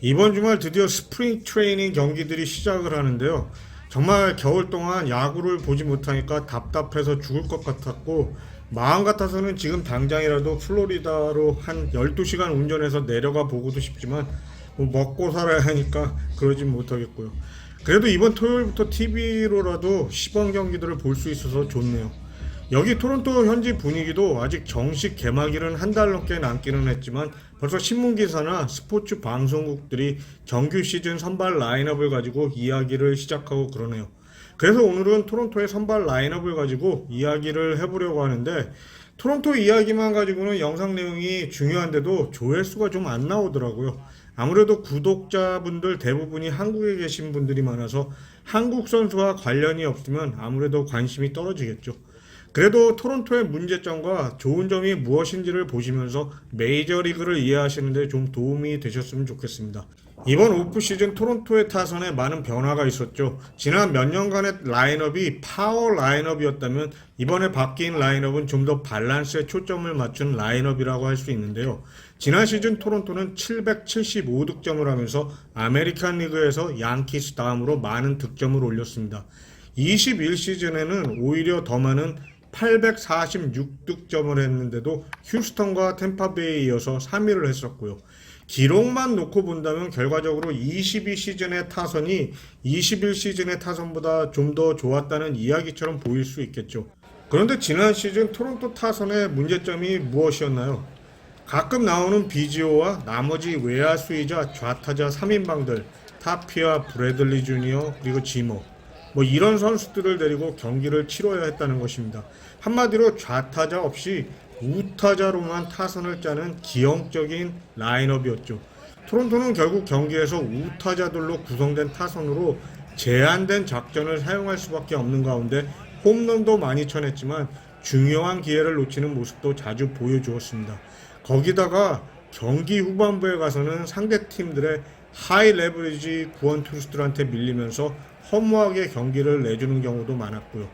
이번 주말 드디어 스프링 트레이닝 경기들이 시작을 하는데요. 정말 겨울 동안 야구를 보지 못하니까 답답해서 죽을 것 같았고, 마음 같아서는 지금 당장이라도 플로리다로 한 12시간 운전해서 내려가 보고도 싶지만 뭐 먹고 살아야 하니까 그러진 못하겠고요. 그래도 이번 토요일부터 TV로라도 시범 경기들을 볼 수 있어서 좋네요. 여기 토론토 현지 분위기도 아직 정식 개막일은 한 달 넘게 남기는 했지만 벌써 신문기사나 스포츠 방송국들이 정규 시즌 선발 라인업을 가지고 이야기를 시작하고 그러네요. 그래서 오늘은 토론토의 선발 라인업을 가지고 이야기를 해보려고 하는데, 토론토 이야기만 가지고는 영상 내용이 중요한데도 조회수가 좀 안 나오더라고요. 아무래도 구독자분들 대부분이 한국에 계신 분들이 많아서 한국 선수와 관련이 없으면 아무래도 관심이 떨어지겠죠. 그래도 토론토의 문제점과 좋은 점이 무엇인지를 보시면서 메이저리그를 이해하시는 데 좀 도움이 되셨으면 좋겠습니다. 이번 오프시즌 토론토의 타선에 많은 변화가 있었죠. 지난 몇 년간의 라인업이 파워 라인업이었다면 이번에 바뀐 라인업은 좀 더 밸런스에 초점을 맞춘 라인업이라고 할 수 있는데요. 지난 시즌 토론토는 775득점을 하면서 아메리칸 리그에서 양키스 다음으로 많은 득점을 올렸습니다. 21시즌에는 오히려 더 많은 846득점을 했는데도 휴스턴과 템파베이에 이어서 3위를 했었고요. 기록만 놓고 본다면 결과적으로 22시즌의 타선이 21시즌의 타선보다 좀 더 좋았다는 이야기처럼 보일 수 있겠죠. 그런데 지난 시즌 토론토 타선의 문제점이 무엇이었나요? 가끔 나오는 비지오와 나머지 외야수이자 좌타자 3인방들, 타피아, 브래들리 주니어, 그리고 지모, 뭐 이런 선수들을 데리고 경기를 치러야 했다는 것입니다. 한마디로 좌타자 없이 우타자로만 타선을 짜는 기형적인 라인업이었죠. 토론토는 결국 경기에서 우타자들로 구성된 타선으로 제한된 작전을 사용할 수밖에 없는 가운데 홈런도 많이 쳐냈지만 중요한 기회를 놓치는 모습도 자주 보여주었습니다. 거기다가 경기 후반부에 가서는 상대 팀들의 하이 레버리지 구원 투수들한테 밀리면서 허무하게 경기를 내주는 경우도 많았고요.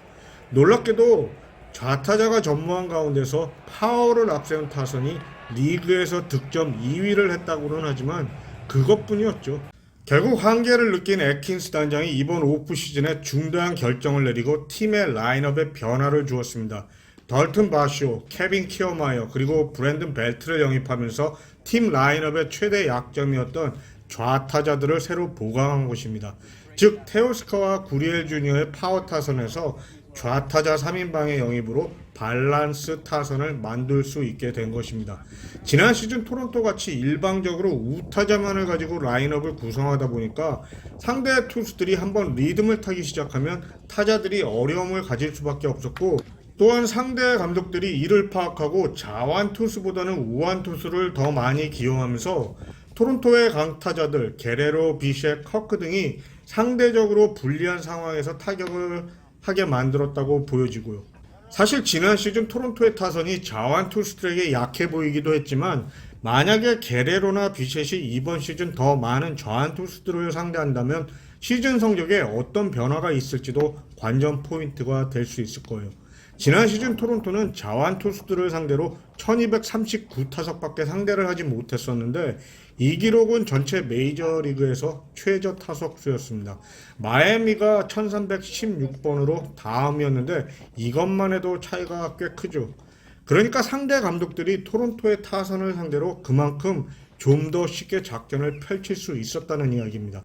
놀랍게도 좌타자가 전무한 가운데서 파워를 앞세운 타선이 리그에서 득점 2위를 했다고는 하지만 그것뿐이었죠. 결국 한계를 느낀 애킨스 단장이 이번 오프 시즌에 중대한 결정을 내리고 팀의 라인업에 변화를 주었습니다. 덜튼 바쇼, 케빈 키어마이어, 그리고 브랜든 벨트를 영입하면서 팀 라인업의 최대 약점이었던 좌타자들을 새로 보강한 것입니다. 즉 테오스카와 구리엘 주니어의 파워 타선에서 좌타자 3인방의 영입으로 밸런스 타선을 만들 수 있게 된 것입니다. 지난 시즌 토론토 같이 일방적으로 우타자만을 가지고 라인업을 구성하다 보니까 상대 투수들이 한번 리듬을 타기 시작하면 타자들이 어려움을 가질 수밖에 없었고, 또한 상대 감독들이 이를 파악하고 자완 투수보다는 우완 투수를 더 많이 기용하면서 토론토의 강타자들 게레로, 비셰, 커크 등이 상대적으로 불리한 상황에서 타격을 하게 만들었다고 보여지고요. 사실 지난 시즌 토론토의 타선이 자완 투수들에게 약해 보이기도 했지만, 만약에 게레로나 비셋이 이번 시즌 더 많은 좌완 투수들을 상대한다면 시즌 성적에 어떤 변화가 있을지도 관전 포인트가 될 수 있을 거예요. 지난 시즌 토론토는 자완 투수들을 상대로 1239타석밖에 상대를 하지 못했었는데 이 기록은 전체 메이저리그에서 최저 타석수였습니다. 마이애미가 1316번으로 다음이었는데 이것만 해도 차이가 꽤 크죠. 그러니까 상대 감독들이 토론토의 타선을 상대로 그만큼 좀 더 쉽게 작전을 펼칠 수 있었다는 이야기입니다.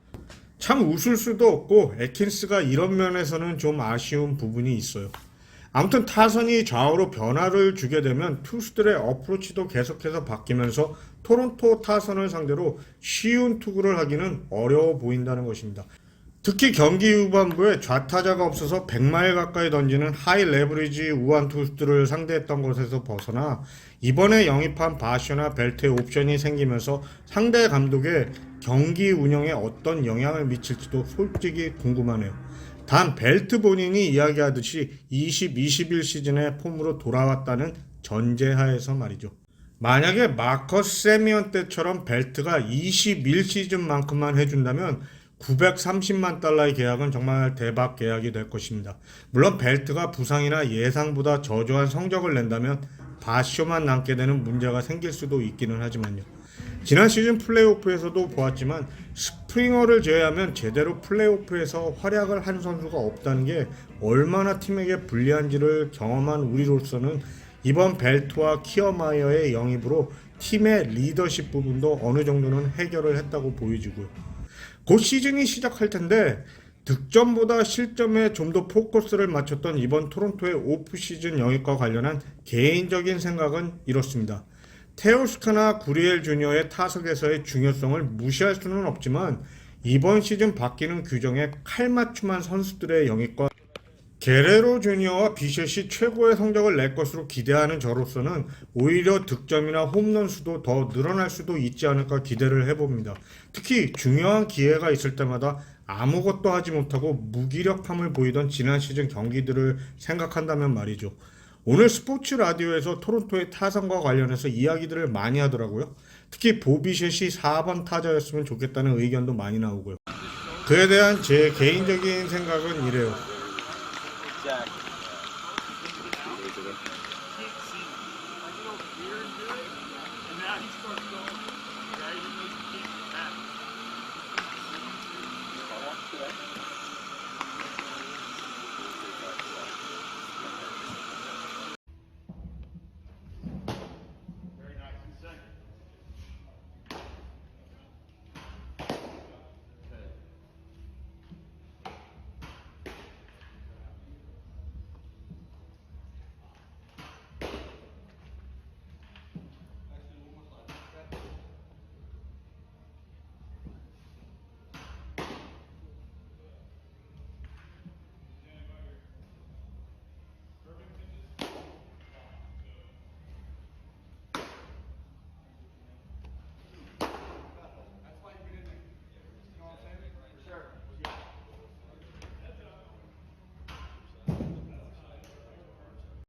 참 웃을 수도 없고 애킨스가 이런 면에서는 좀 아쉬운 부분이 있어요. 아무튼 타선이 좌우로 변화를 주게 되면 투수들의 어프로치도 계속해서 바뀌면서 토론토 타선을 상대로 쉬운 투구를 하기는 어려워 보인다는 것입니다. 특히 경기 후반부에 좌타자가 없어서 100마일 가까이 던지는 하이 레버리지 우완 투수들을 상대했던 것에서 벗어나 이번에 영입한 바쇼나 벨트의 옵션이 생기면서 상대 감독의 경기 운영에 어떤 영향을 미칠지도 솔직히 궁금하네요. 단 벨트 본인이 이야기하듯이 20-21 시즌의 폼으로 돌아왔다는 전제하에서 말이죠. 만약에 마커스 세미언 때처럼 벨트가 21 시즌만큼만 해준다면 930만 달러의 계약은 정말 대박 계약이 될 것입니다. 물론 벨트가 부상이나 예상보다 저조한 성적을 낸다면 바쇼만 남게 되는 문제가 생길 수도 있기는 하지만요. 지난 시즌 플레이오프에서도 보았지만 스프링어를 제외하면 제대로 플레이오프에서 활약을 한 선수가 없다는 게 얼마나 팀에게 불리한지를 경험한 우리로서는 이번 벨트와 키어마이어의 영입으로 팀의 리더십 부분도 어느 정도는 해결을 했다고 보여지고요. 곧 시즌이 시작할 텐데 득점보다 실점에 좀 더 포커스를 맞췄던 이번 토론토의 오프시즌 영입과 관련한 개인적인 생각은 이렇습니다. 테오스카나 구리엘 주니어의 타석에서의 중요성을 무시할 수는 없지만 이번 시즌 바뀌는 규정에 칼맞춤한 선수들의 영입과 게레로 주니어와 비셋이 최고의 성적을 낼 것으로 기대하는 저로서는 오히려 득점이나 홈런 수도 더 늘어날 수도 있지 않을까 기대를 해봅니다. 특히 중요한 기회가 있을 때마다 아무것도 하지 못하고 무기력함을 보이던 지난 시즌 경기들을 생각한다면 말이죠. 오늘 스포츠 라디오에서 토론토의 타선과 관련해서 이야기들을 많이 하더라고요. 특히 보비셋이 4번 타자였으면 좋겠다는 의견도 많이 나오고요. 그에 대한 제 개인적인 생각은 이래요.